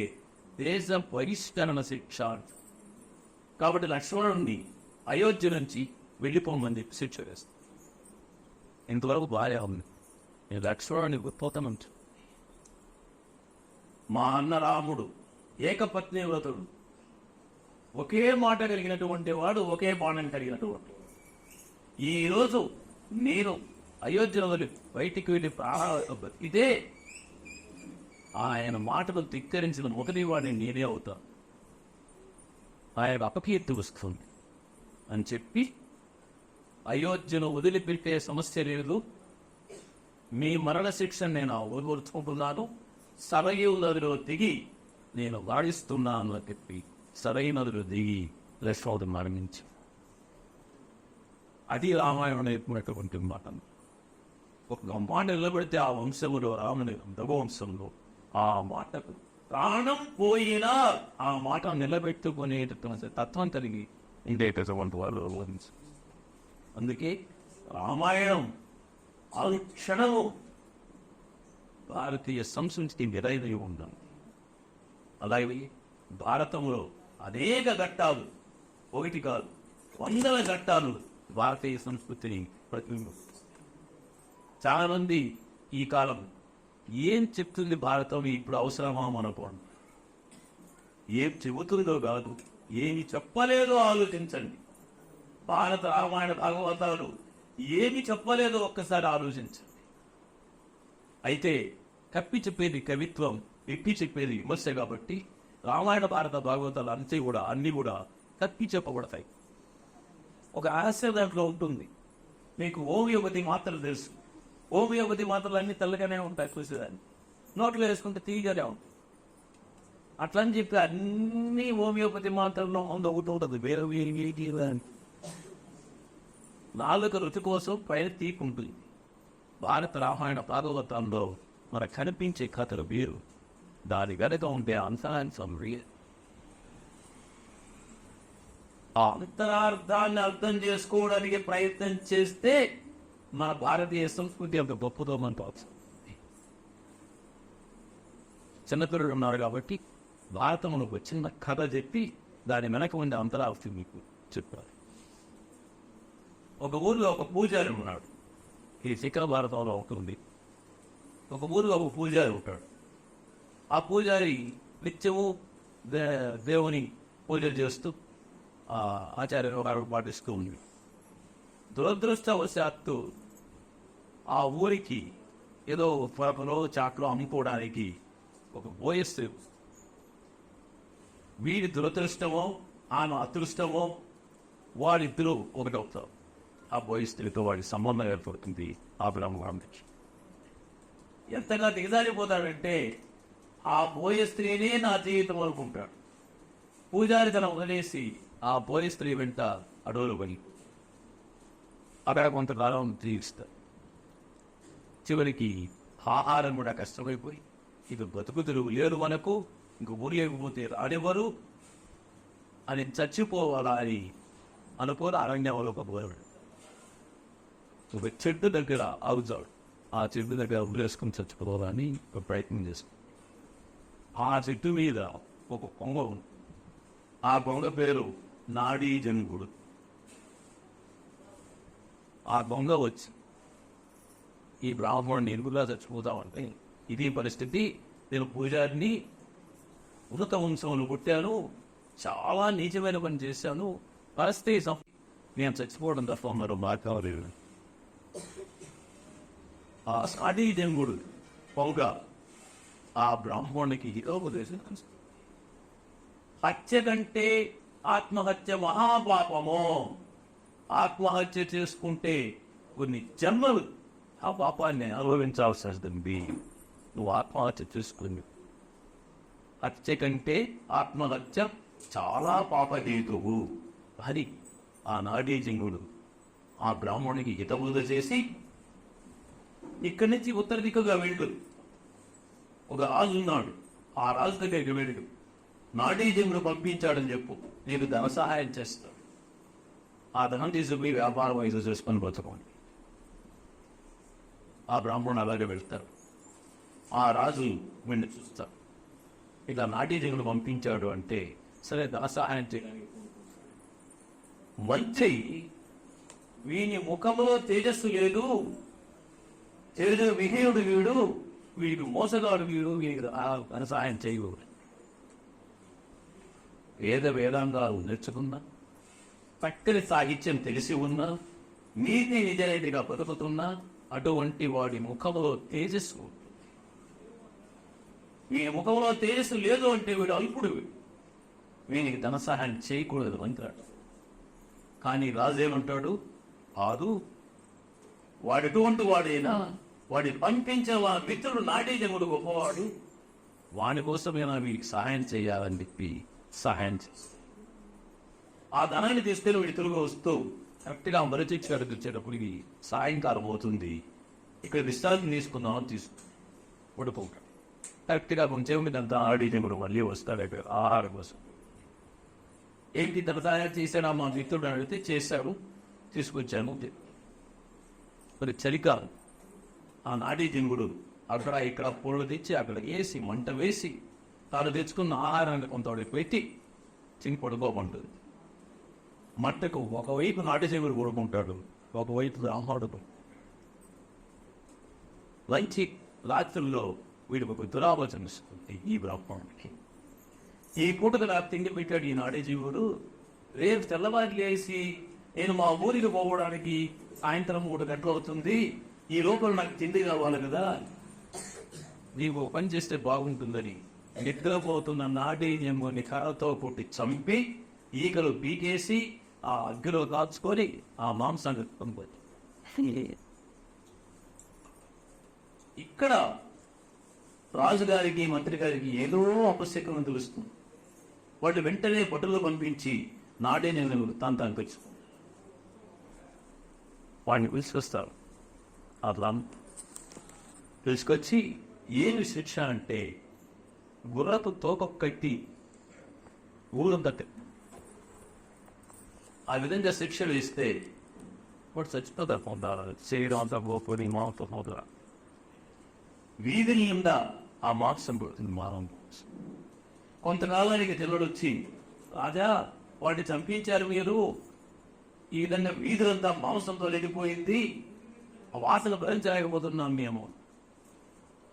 దేశ బహిష్కరణ శిక్ష. కాబట్టి లక్ష్మణుడిని అయోధ్య నుంచి వెళ్ళిపోమని చెప్పి శిక్ష వేస్తాను. ఇంతవరకు బాగా ఉంది. నేను లక్ష్మణుడిని గొప్పతనం. మా అన్న రాముడు ఏకపత్ని వ్రతుడు, ఒకే మాట కలిగినటువంటి వాడు, ఒకే బాణం కలిగినటువంటి. ఈరోజు నేను అయోధ్యలో బయటికి వెళ్ళి ఇదే ఆయన మాటలు ధిక్కరించిన మొదటి వాడిని నేనే అవుతాను, ఆయన అపకీర్తి వస్తుంది అని చెప్పి అయోధ్యను వదిలిపెట్టే సమస్య లేదు, మీ మరణ శిక్షను నేను ఓర్చుకుంటున్నాను, సరయూ నదిలో దిగి నేను వాడిస్తున్నాను అని చెప్పి సరయూ నదిలో దిగి లక్ష్మణుడు మరణించి. అది రామాయణం ఎప్పుడటువంటి మాట. ఒక మాట నిలబెడితే ఆ వంశంలో, రాముని రఘువంశంలో ఆ మాటకు ప్రాణం పోయినా ఆ మాట నిలబెట్టుకునేటటువంటి తత్వం కలిగి ఉండేటటువంటి వాళ్ళు. అందుకే రామాయణం ఆ క్షణము భారతీయ సంస్కృతికి నిలయమై ఉన్నాం. అలాగే భారతంలో అనేక ఘట్టాలు, ఒకటి కాదు వందల ఘట్టాలు భారతీయ సంస్కృతిని ప్రతిబింబిస్తాయి. చాలామంది ఈ కాలం ఏం చెప్తుంది భారతం ఇప్పుడు అవసరమా అనుకోండి, ఏం చెబుతుందో కాదు, ఏమి చెప్పలేదో ఆలోచించండి. భారత రామాయణ భాగవతాలు ఏమి చెప్పలేదో ఒక్కసారి ఆలోచించండి. అయితే కప్పి చెప్పేది కవిత్వం, ఎప్పి చెప్పేది విమర్శ కాబట్టి రామాయణ భారత భాగవతాలు అన్నీ కూడా కప్పి చెప్పబడతాయి. ఒక ఆశయం దాంట్లో ఉంటుంది. మీకు హోమియోపతి మాత్రలు తెలుసు. హోమియోపతి మాత్రలు అన్ని తెల్లగానే ఉంటాయి, చూసేదాన్ని నోట్లో వేసుకుంటే తీయగానే ఉంటాయి. అట్లా అని చెప్పి అన్ని హోమియోపతి మాత్రల్లో ఒకటి ఉంటుంది, వేరే వేరే నాలుగు రుచి కోసం పైన తీకుంటుంది. భారత రామాయణ భాగవతంలో మనకు కనిపించే కథలు వేరు, దాని వెనక ఉండే అంతరాంశం వేరు. ఆ అంతరార్థాన్ని అర్థం చేసుకోవడానికి ప్రయత్నం చేస్తే మన భారతీయ సంస్కృతి అంత గొప్పదో మనకు వస్తుంది. చిన్నపిల్లలు ఉన్నారు కాబట్టి భారతంలో ఒక చిన్న కథ చెప్పి దాని వెనక ఉండే అంతరార్థం మీకు చెప్పారు. ఒక ఊరిలో ఒక పూజారి ఉన్నాడు. ఈ శిఖర భారతంలో ఉంటుంది. ఒక ఊరిలో ఒక పూజారి ఉంటాడు. ఆ పూజారి నిత్యము దేవుని పూజలు చేస్తూ ఆచార్య పాటిస్తూ ఉంది. దురదృష్టవశాత్తు ఆ ఊరికి ఏదో పొరపలో చాట్లో అమ్ముకోవడానికి ఒక బోయస్, వీడి దురదృష్టమో ఆమె అదృష్టమో వాడిద్దరూ ఒకటవుతారు. ఆ బోయస్త్రీతో వాడి సంబంధం ఏర్పడుతుంది. ఆ బ్రహ్మాండకి ఎంతగా దిగజారిపోతాడంటే ఆ బోయస్త్రీనే నా జీవితం అనుకుంటాడు. పూజారి తన వదిలేసి ఆ బోయస్త్రీ వెంట అడవులు పడి అక్కడ కొంతకాలం జీవిస్తారు. చివరికి ఆహారం కూడా కష్టమైపోయి ఇక బతుకు తెరువు లేదు మనకు, ఇంక ఊరు లేకపోతే రానివ్వరు అని చచ్చిపోవాలా అని అనుకోని అరణ్యంలో ఒక పోయాడు. ఒక చెట్టు దగ్గర ఆగుతాడు. ఆ చెట్టు దగ్గర ఉరేసుకుని చచ్చిపోవాలని ఒక ప్రయత్నం చేస్తాడు. ఆ చెట్టు మీద ఒక కొంగ ఉంది. ఆ కొంగ పేరు నాడీ జంగుడు. ఆ కొంగ వచ్చి ఈ బ్రాహ్మణుడిని ఎరుగులా చచ్చిపోతామంటే ఇది పరిస్థితి, నేను పూజారిని ఉన్నత వంశంలో పుట్టాను, చాలా నీచమైన పని చేశాను, పరిస్థితి నేను చచ్చిపోవడం తప్ప మరో మార్గం లేదు. ఆ నాడీ జంగుడు కొంగ ఆ బ్రాహ్మణునికి హితోపదేశం, హత్య కంటే ఆత్మహత్య మహాపాపము, ఆత్మహత్య చేసుకుంటే కొన్ని జన్మలు ఆ పాపాన్ని అనుభవించాల్సి వస్తుంది. నువ్వు ఆత్మహత్య చేసుకుని, హత్య కంటే ఆత్మహత్య చాలా పాపహేతువు అని ఆ నాడీజంగుడు ఆ బ్రాహ్మణునికి హితబోధ చేసి, ఇక్కడి నుంచి ఉత్తర దిక్కుగా వెళ్ళు, ఒక రాజు ఉన్నాడు, ఆ రాజు దగ్గరికి వెళ్ళు, నాడీజంగుడు పంపించాడని చెప్పు, నీకు ధన సహాయం చేస్తాడు, ఆ ధనం తీసుకుని వ్యాపారం అయితే చేసుకొని బతుకోండి. ఆ బ్రాహ్మణుడు అలాగే వెళ్తారు. ఆ రాజు వీడిని చూస్తాడు, ఇలా నాడీజంగుడు పంపించాడు అంటే సరే ధన సహాయం చేయడానికి మంచి వీని ముఖంలో తేజస్సు లేదు, తేజ విహేయుడు వీడు, వీడు మోసగాడు వీడు, వీడికి ధన సహాయం చేయకూడదు. వేదాంగాలు నేర్చుకున్నా, పక్కని సాహిత్యం తెలిసి ఉన్నా, నీతి నిజాయితీగా బతుకుతున్నా అటువంటి వాడి ముఖంలో తేజస్సు, ఈ ముఖంలో తేజస్సు లేదు అంటే వీడు అల్పుడు, వీనికి ధన సహాయం చేయకూడదు అంటాడు. కానీ రాజేమంటాడు, కాదు, వాడెటువంటి వాడైనా వాడిని పంపించే వాడి మిత్రుడు నాడీజంగుడు గొప్పవాడు, వాని కోసమైనా వీడికి సహాయం చేయాలని చెప్పి సహాయం చేస్తాడు. ఆ ధనాన్ని తీసుకెళ్ళి వీడి తిరుగు వస్తూ కరెక్ట్గా మరచిచ్చి వచ్చేటప్పటికి సాయంకాలం అవుతుంది. ఇక్కడ విశ్రాంతి తీసుకుందామని పడిపోతాడు. కరెక్ట్గా కొంచెం మీదంతా నాడీజంగుడు మళ్ళీ వస్తాడు ఇక్కడ ఆహారం కోసం. ఏంటి తన తయారు చేశాడు మా మిత్రుడు అడిగితే చేశాడు, తీసుకొచ్చాను. మరి చలికాలం ఆ నాడీజంగుడు అక్కడ ఇక్కడ పొళ్ళు తెచ్చి అక్కడ వేసి మంట వేసి తాను తెచ్చుకున్న ఆహారాన్ని కొంత పెట్టి చిన్న పడుకోమంటుంది. మంటకు ఒకవైపు నాటి చెవులు కొడుకుంటాడు, ఒకవైపు రామాడుకు. మంచి రాత్రుల్లో వీడికి ఒక దురాలోచన ఇస్తుంది ఈ బ్రాహ్మణుడికి. ఈ పూటకు నాకు తిండి పెట్టాడు ఈ నాటి జీవుడు, రేపు తెల్లవారి లేసి నేను మా ఊరికి పోవడానికి సాయంత్రం 3 గంటలు అవుతుంది, ఈ లోపల నాకు తిండి కావాలి కదా, నీకు పని చేస్తే బాగుంటుందని నిద్రపోతున్న నాటి జంగుని కర్రతో కొట్టి చంపి ఈకలు పీకేసి ఆ అగ్గిలో కాచుకొని ఆ మాంసాన్ని పంపి. ఇక్కడ రాజుగారికి మంత్రి గారికి ఏదో అపశకనం తెలుస్తుంది. వాళ్ళు వెంటనే పట్టులో పంపించి నాడే నేను వృత్తాంతాన్ని పెంచుకో వాడిని పిలుచుకొస్తారు. అట్లా పిలుచుకొచ్చి ఏమి శిక్ష అంటే గుర్రపు తోక కట్టి ఊరం తట్టే ఆ విధంగా శిక్షలు ఇస్తే వాడు చచ్చిపోతారు. పొందాలి శరీరం అంతా గోపుని మాంసం అవుతారా వీధి నిండా ఆ మాంసం పడుతుంది. మారం కొంతకాలానికి తెల్లడొచ్చి, రాజా వాడిని చంపించారు మీరు, ఈ విధంగా వీధులంతా మాంసంతో లేకపోయింది, ఆ వాసన భరించలేకపోతున్నాం మేము.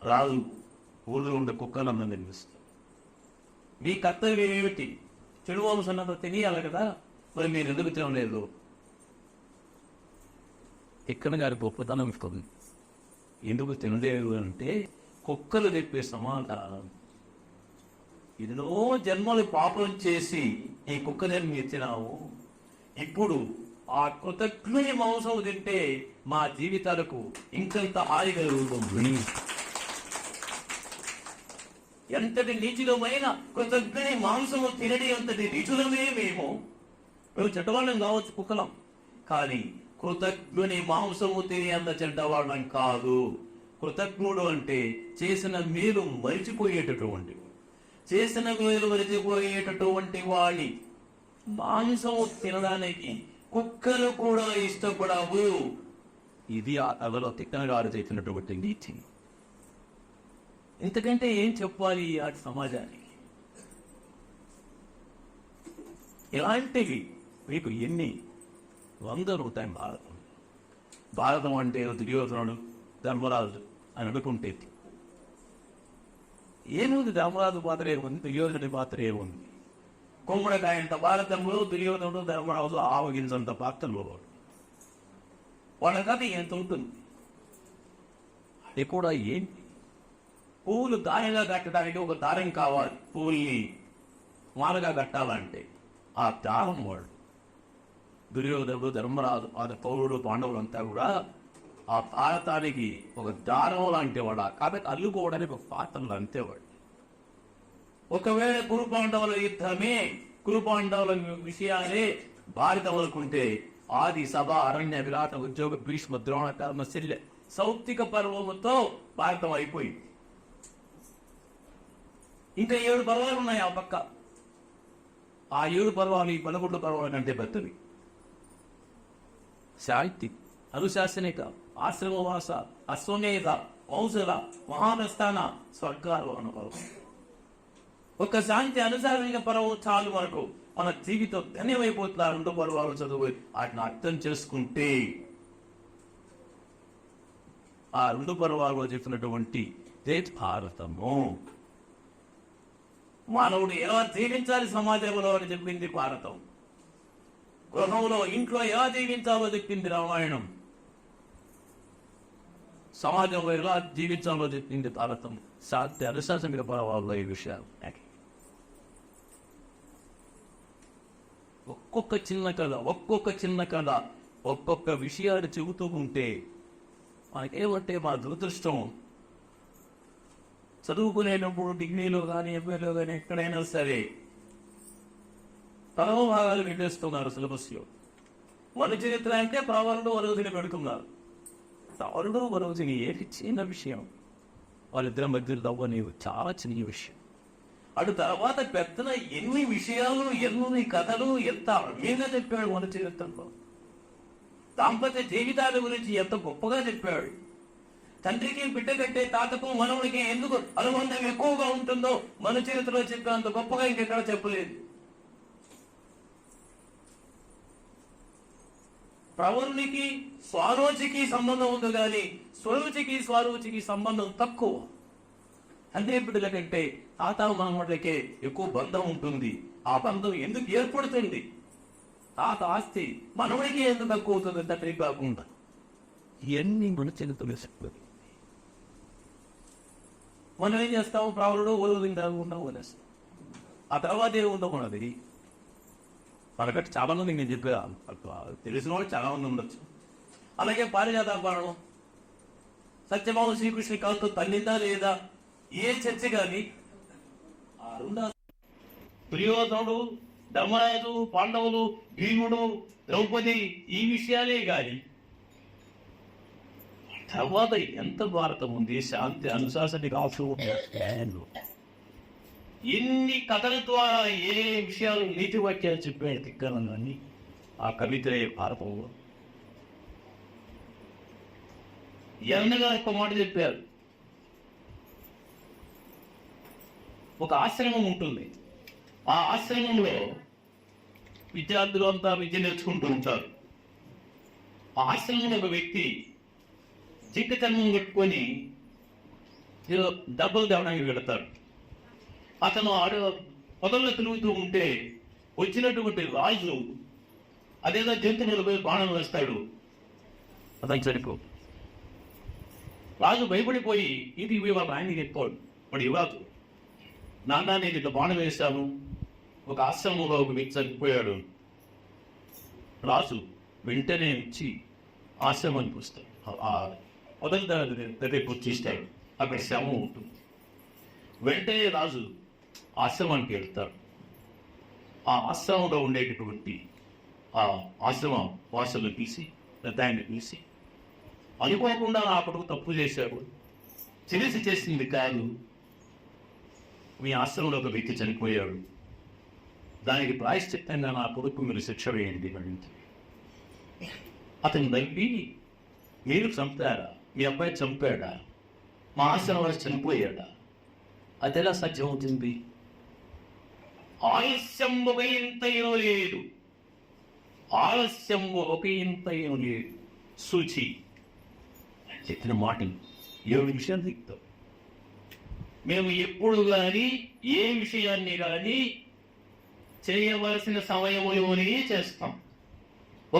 రాజు ఊళ్ళో ఉండే కుక్కలందరూ నిర్మిస్తారు. మీ కర్తవ్యం ఏమిటి? చెడు మాంసంతో తెలియాలి కదా, మరి మీరు ఎందుకు తినలేదు? ఎక్కడ గారి గొప్పతనం ఇస్తుంది. ఎందుకు తినలేదు అంటే కుక్కలు చెప్పే సమాధానం, ఎన్నో జన్మలు పాపం చేసి ఈ కుక్కని మీరు తినావు, ఇప్పుడు ఆ కృతజ్ఞుని మాంసం తింటే మా జీవితాలకు ఇంకంత హాయిగా రూపం. ఎంతటి నీచులమైన కృతజ్ఞుని మాంసము తినడి అంతటి నీచులమే మేము చెడ్డవాళ్ళం కావచ్చు కుక్కలం, కానీ కృతజ్ఞుని మాంసము తిని అంత చెడ్డవాళ్ళం కాదు. కృతజ్ఞుడు అంటే చేసిన మేలు మరిచిపోయేటటువంటి, చేసిన మేలు మరిచిపోయేటటువంటి వాడి మాంసము తినడానికి కుక్కలు కూడా ఇష్టపడవు. ఇది ఆ కథలో తిక్కనగారు చేసినటువంటి నీతి. ఇంతకంటే ఏం చెప్పాలి ఆ సమాజానికి? ఇలాంటివి మీకు ఎన్ని 100 ఉంటాయి. భారతం అంటే దుర్యోధనుడు ధర్మరాజు అని అనుకుంటే ఏముంది? ధర్మరాజు పాత్రే ఉంది, దుర్యోధనుడి పాత్రే ఉంది. కుమ్మడికాయంత భారతంలో దుర్యోధనుడు ధర్మరాజు ఆవగించంత పాత్రలో వాళ్ళ కథ ఎంత ఉంటుంది. అది కూడా ఏంటి? పువ్వులు దానిగా కట్టడానికి ఒక దారం కావాలి. పువ్వుల్ని మాలగా కట్టాలంటే ఆ దారం వాడు దుర్యోధనుడు ధర్మరాజు ఆ పౌరుడు పాండవులంతా కూడా ఆ భారతానికి ఒక దారం లాంటి వాడు. కాబట్టి అల్లుకోవడానికి ఒక పాత్రలు అంతేవాడు. ఒకవేళ కురు పాండవుల యుద్ధమే, కురు పాండవుల విషయాలే భారతం అనుకుంటే ఆది సభ అరణ్య విరాట ఉద్యోగ భీష్మ ద్రోణ కర్మ శల్య సౌప్తిక పర్వముతో భారతం అయిపోయింది. ఇంకా 7 పర్వాలు ఉన్నాయి ఆ పక్క. ఆ 7 పర్వాలు ఈ 11 పర్వాల కంటే పెద్దవి. శాంతి, అనుశాసనిక, ఆశ్రమవాస, అశ్వమేధ, కౌశల, మహానస్థాన, స్వర్గారోహణ పర్వం. ఒక శాంతి అనుశాసనిక పర్వం చాలు మనకు మన జీవితం ధన్యమైపోతున్న 2 పర్వాలు చదువు వాటిని అర్థం చేసుకుంటే ఆ 2 పర్వాలలో చెప్పినటువంటి భారతము మానవుడు ఎలా జీవించాలి సమాజంలో అని చెప్పింది భారతం. గృహంలో ఇంట్లో ఎలా జీవించాలో చెప్పింది రామాయణం. సమాజంలో ఎలా జీవించాలో చెప్పింది భారతం. శాంతి అనుశాసనిక పర్వాలలో ఈ విషయాలు. ఒక్కొక్క చిన్న కథ ఒక్కొక్క విషయాన్ని చెబుతూ ఉంటే మనకేమంటే మా దురదృష్టం, చదువుకునేటప్పుడు డిగ్రీలో కానీ ఎంఏలో కానీ ఎక్కడైనా సరే ప్రథమ భాగాలు పెట్టేస్తున్నారు సిలబస్లో. మన చరిత్ర అంటే ప్రవరుడు వరవతిని పెడుతున్నారు. ప్రవరుడు వరవతిని ఏది చిన్న విషయం, వాళ్ళిద్దరి మధ్య దవ్వని చాలా చిన్న విషయం. అటు తర్వాత పెద్దన ఎన్ని విషయాలు, ఎన్ని కథలు, ఎంత అర్థంగా చెప్పాడు మన చరిత్రలో. దాంపత్య జీవితాల గురించి ఎంత గొప్పగా చెప్పాడు. తండ్రికి బిడ్డ కంటే తాతకు మనవుడికి ఎందుకు అనుబంధం ఎక్కువగా ఉంటుందో మన చరిత్రలో చెప్పేంత గొప్పగా ఇంకెక్కడ చెప్పలేదు. ప్రవరునికి స్వారోచికి సంబంధం ఉంది కానీ స్వరుచికి స్వారోచికి సంబంధం తక్కువ. తండ్రి బిడ్డల కంటే తాత మనవుడికే ఎక్కువ బంధం ఉంటుంది. ఆ బంధం ఎందుకు ఏర్పడుతుంది? తాత ఆస్తి మనవుడికి ఎందుకు తక్కువ అవుతుంది తండ్రికి కాకుండా? ఇవన్నీ మన చరిత్రలో చెప్పలేదు. మనం ఏం చేస్తాము? ప్రవరుడు ఓదుకుంటా వదిలేస్తాం. ఆ తర్వాత ఏముందో మనది మనకట్టు చాలా మంది నేను చెప్పా తెలిసిన వాళ్ళు చాలా మంది ఉండొచ్చు. అలాగే పారిజాతాపారణం సత్యభామ శ్రీకృష్ణ కాంతో తల్లిందా లేదా ఏ చర్చ కానీ దుర్యోధనుడు, ధర్మరాజు, పాండవులు, భీముడు, ద్రౌపది ఈ విషయాలే కాని తర్వాత ఎంత భారతం ఉంది, శాంతి అనుశాసన కావచ్చు, ఎన్ని కథల ద్వారా ఏ విషయాలు నీతి వాక్యాలు చెప్పాడు తిక్కనని ఆ కవితలే భారతంలో. ఎన్నగా ఒక మాట చెప్పారు. ఒక ఆశ్రమం ఉంటుంది. ఆ ఆశ్రమంలో విద్యార్థులు అంతా విద్య నేర్చుకుంటూ ఉంటారు. ఆ ఆశ్రమంలో ఒక వ్యక్తి జింక చర్మం కట్టుకొని ఏదో డబ్బులు తేవడానికి వెళతాడు. అతను పొదల్లో తిరుగుతూ ఉంటే వచ్చినటువంటి రాజు అదేదో జంతువులపై బాణం వేస్తాడు. అతను చనిపో. రాజు భయపడిపోయి ఇది వాళ్ళ ఆయనకి చెప్పాడు. వాడు ఇవ్వదు. నాన్న నేను ఇట్లా బాణం వేశాను, ఒక ఆశ్రమంలో ఒక వ్యక్తి చనిపోయాడు. రాజు వెంటనే వచ్చి ఆశ్రమానికి వస్తాడు. పొదల దగ్గర కూర్చిస్తాడు. అక్కడ శవం ఉంటుంది. వెంటనే రాజు ఆశ్రమానికి వెళ్తాడు. ఆ ఆశ్రమంలో ఉండేటటువంటి ఆ ఆశ్రమ వాసులను పిలిచి రథాన్ని పిలిచి అనుకోకుండా నా కొడుకు తప్పు చేశాడు, తెలిసి చేసింది కాదు, మీ ఆశ్రమంలో ఒక వ్యక్తి చనిపోయాడు, దానికి ప్రాయశ్చిత్తంగా నా కొడుకు మీరు శిక్ష వేయండి అని. అతను నవ్వి మీరు చంపారా? మీ అబ్బాయి చంపాడా? మా ఆశ్రమంలో చనిపోయాడా? అదెలా సాధ్యం అవుతుంది? ఆలస్యం ఒక ఇంతైనా లేదు, ఆలస్యం ఒక ఇంతైనా లేదు. సూచి చెప్పిన మాటలు 7 విషయాలు దిగుతాం. మేము ఎప్పుడు కానీ ఏ విషయాన్ని కానీ చేయవలసిన సమయంలోనే చేస్తాం.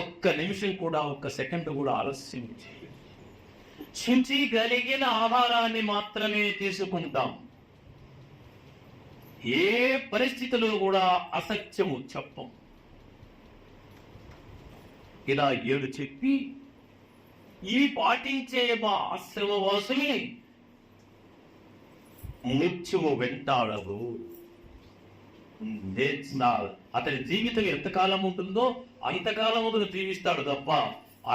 ఒక్క నిమిషం కూడా, ఒక్క సెకండ్ కూడా ఆలస్యం చేయం. శుచి కలిగిన ఆహారాన్ని మాత్రమే తీసుకుంటాం. ఏ పరిస్థితిలో కూడా అసత్యము చెప్పం. ఇలా 7 చెప్పి ఈ పాటించే మా ఆశ్రమవాసుని మృత్యువు వెంటాడదు. అతని జీవితం ఎంతకాలం ఉంటుందో అంతకాలం అతను జీవిస్తాడు తప్ప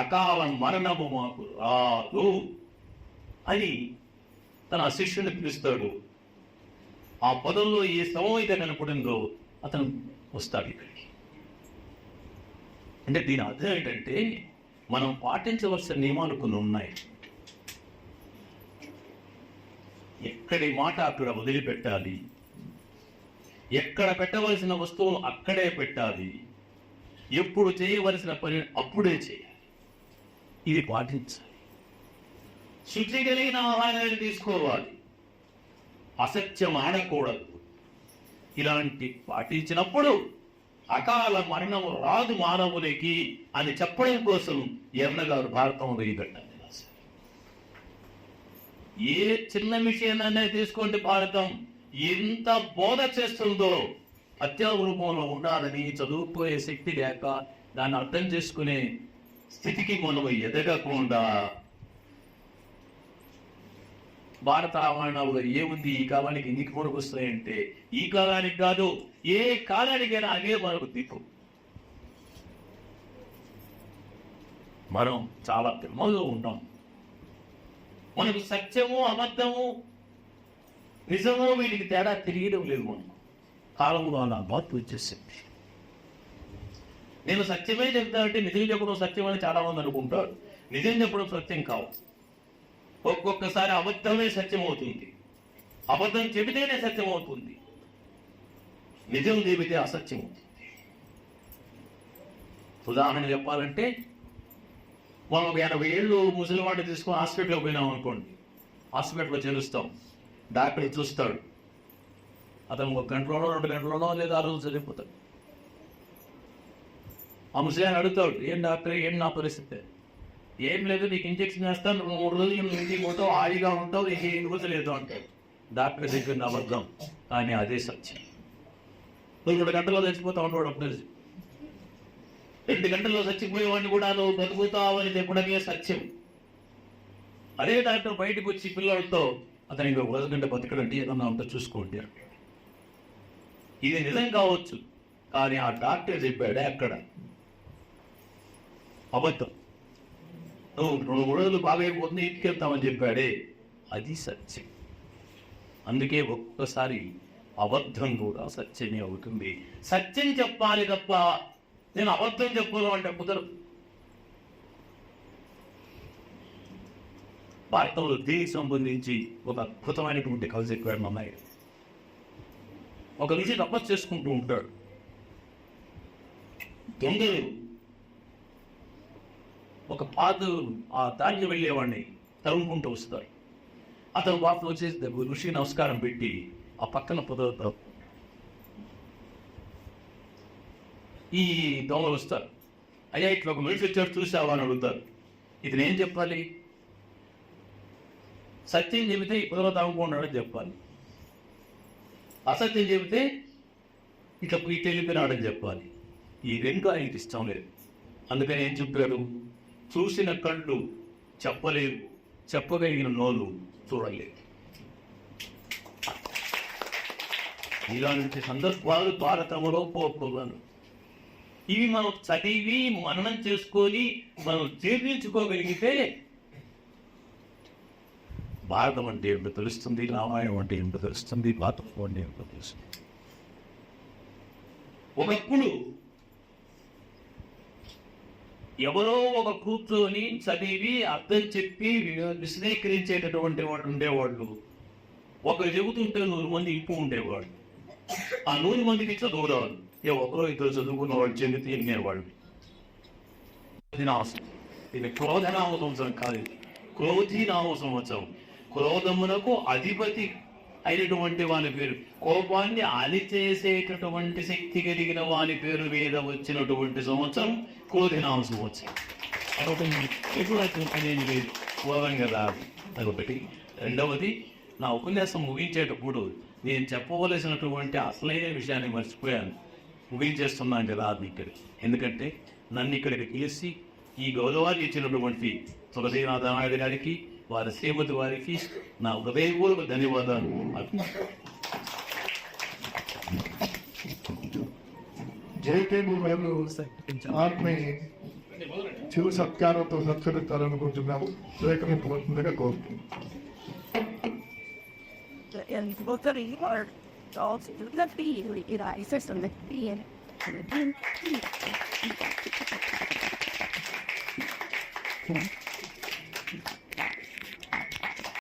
అకాల మరణము మాకు రాదు అని తన శిష్యుని పిలుస్తాడు. ఆ పదంలో ఏ శవం అయితే కనపడిందో అతను వస్తాడు ఇక్కడికి. అంటే దీని అర్థం ఏంటంటే మనం పాటించవలసిన నియమాలు కొన్ని ఉన్నాయి. ఎక్కడి మాట అక్కడ వదిలిపెట్టాలి, ఎక్కడ పెట్టవలసిన వస్తువులు అక్కడే పెట్టాలి, ఎప్పుడు చేయవలసిన పని అప్పుడే చేయాలి. ఇది పాటించాలి. శుచి కలిగిన ఆహారాన్ని తీసుకోవాలి, అసత్యం ఆడకూడదు. ఇలాంటి పాటించినప్పుడు అకాల మరణం రాదు మానవునికి అని చెప్పడం కోసం ఎర్రగారు భారతంలో ఈ ఘట్టాన్ని రాశారు. ఏ చిన్న విషయాన్ని తీసుకోండి, భారతం ఎంత బోధ చేస్తుందో. అత్యావరూపంలో ఉండాలని చదువుకోయే శక్తి లేక దాన్ని అర్థం చేసుకునే స్థితికి మనం ఎదగకుండా భారత రామాయణంలో ఏముంది, ఈ కాలానికి ఎన్నికి మనకు వస్తాయంటే ఈ కాలానికి కాదు, ఏ కాలానికైనా అదే మనకు దిక్కు. మనం చాలా ప్రేమగా ఉంటాం. మనకు సత్యము అబద్ధము నిజము వీటికి తేడా తెలియడం లేదు. మనం కాలంలో అలా మార్పు వచ్చేసింది. నేను సత్యమే చెప్తా అంటే నిజం చెప్పడం సత్యం అని చాలా మంది అనుకుంటారు. నిజం చెప్పడం సత్యం కావు. ఒక్కొక్కసారి అబద్ధమే సత్యం అవుతుంది, అబద్ధం చెబితేనే సత్యం అవుతుంది, నిజం చెబితే అసత్యం అవుతుంది. ఉదాహరణ చెప్పాలంటే, మనం ఒక 80 ఏళ్ళు ముసలివాడిని తీసుకొని హాస్పిటల్కి పోయినాం అనుకోండి. హాస్పిటల్లో చేరుస్తాం, డాక్టర్ చూస్తాడు, అతను 1 గంటలోనో 2 గంటలోనో లేదా ఆ రోజు చనిపోతాడు. ఆ ముసలిని అడుగుతాడు, ఏం డాక్టర్, ఏం నా పరిస్థితి? ఏం లేదు, నీకు ఇంజక్షన్ వేస్తాను, 3 రోజులు నువ్వు ఇంటికి పోతావు, హాయిగా ఉంటావు, ఏం లేదు అంటాడు. డాక్టర్ చెప్పింది అబద్ధం, కానీ అదే సత్యం. నువ్వు 2 గంటల్లో చచ్చిపోతావు అంటాడు. అప్పుడు 2 గంటల్లో చచ్చిపోయేవాడిని కూడా నువ్వు బతుకుతావు అని చెప్పడమే సత్యం. అదే డాక్టర్ బయటకు వచ్చి పిల్లలతో, అతనికి 1 గంట బతకడంటే ఏదన్నా ఉంటే చూసుకోండి అంటాడు. ఇది నిజం కావచ్చు, కానీ ఆ డాక్టర్ చెప్పాడే అక్కడ అబద్ధం. నువ్వు 2 రోజులు బాగైపోతుంది, ఇంటికి వెళ్తామని చెప్పాడే, అది సత్యం. అందుకే ఒక్కసారి అబద్ధం కూడా సత్యమే అవుతుంది. సత్యం చెప్పాలి తప్ప నేను అబద్ధం చెప్పను అంటే కుదరదు. భారతంలో దీనికి సంబంధించి ఒక అద్భుతమైనటువంటి కవిత్వం ఉన్నాయి. ఒక ఋషి తపస్సు చేసుకుంటూ ఉంటాడు. దొంగలు ఒక ఆ దారికి వెళ్ళేవాడిని తరుముకుంటూ వస్తారు. అతను వాటిలో వచ్చేసి ఋషి నమస్కారం పెట్టి ఆ పక్కన పొదవుతారు. ఈ దొంగలు వస్తారు. అయ్యా, ఇట్లా ఒక మనిషి వచ్చాడు చూసావా అని అడుగుతారు. ఇది నేను చెప్పాలి? సత్యం చెబితే ఈ పొదలో తాగుకున్నాడని చెప్పాలి, అసత్యం చెబితే ఇట్లా ఇటు వెళ్ళిపోయినాడని చెప్పాలి. ఈ 2 ఆయనకి ఇష్టం లేదు. అందుకని ఏం చెప్పాడు? చూసిన కళ్ళు చెప్పలేదు, చెప్పగలిగిన నోరు చూడలేదు. ఇలాంటి సందర్భాలు భారతంలో పోతున్నాను. ఇవి మనం చదివి మననం చేసుకొని మనం జీర్ణించుకోగలిగితే భారతం అంటే ఏమిటో తెలుస్తుంది, రామాయణం అంటే ఏమిటో తెలుస్తుంది, భారతం అంటే ఏమిటో తెలుస్తుంది. ఒకప్పుడు ఎవరో ఒక కూర్చొని చదివి అర్థం చెప్పి విశ్లేషించేటటువంటి వాడు ఉండేవాళ్ళు. ఒకరు చెబుతుంటే 100 మంది ఇంపు ఉండేవాళ్ళు. ఆ 100 మందికి ఇట్లా దూరాలు. ఒకరో 2 చదువుకున్న వాళ్ళు చెంది తినేవాళ్ళు. ఇది క్రోధనామ సంవత్సరం కాదు, క్రోధీనామ సంవత్సరం. క్రోధమునకు అధిపతి అయినటువంటి వాని పేరు, కోపాన్ని అణిచేసేటటువంటి శక్తి కలిగిన వాని పేరు మీద వచ్చినటువంటి సంవత్సరం క్రోధనామ సంవత్సరం. అనేది లేదు, క్రోధంగా రాదు. అదొకటి. రెండవది, నా ఉపన్యాసం ముగించేటప్పుడు నేను చెప్పవలసినటువంటి అసలైన విషయాన్ని మర్చిపోయాను. ముగించేస్తున్నాను కదా అది ఇక్కడ. ఎందుకంటే నన్ను ఇక్కడికి పిలిచి ఈ గౌరవాన్ని ఇచ్చినటువంటి తులసీనాథ నాయుడు గారికి, వారి శ్రీమతి వారికి నా హృదయపూర్వక ధన్యవాదాలు. జేకేబీ మేము ఆత్మీ చిరు సత్కారంతో సత్కరిస్తారనుకుంటున్నాము. లేఖనించవలసిందిగా కోరుతున్నాము. And both of you are also the feed I system that be in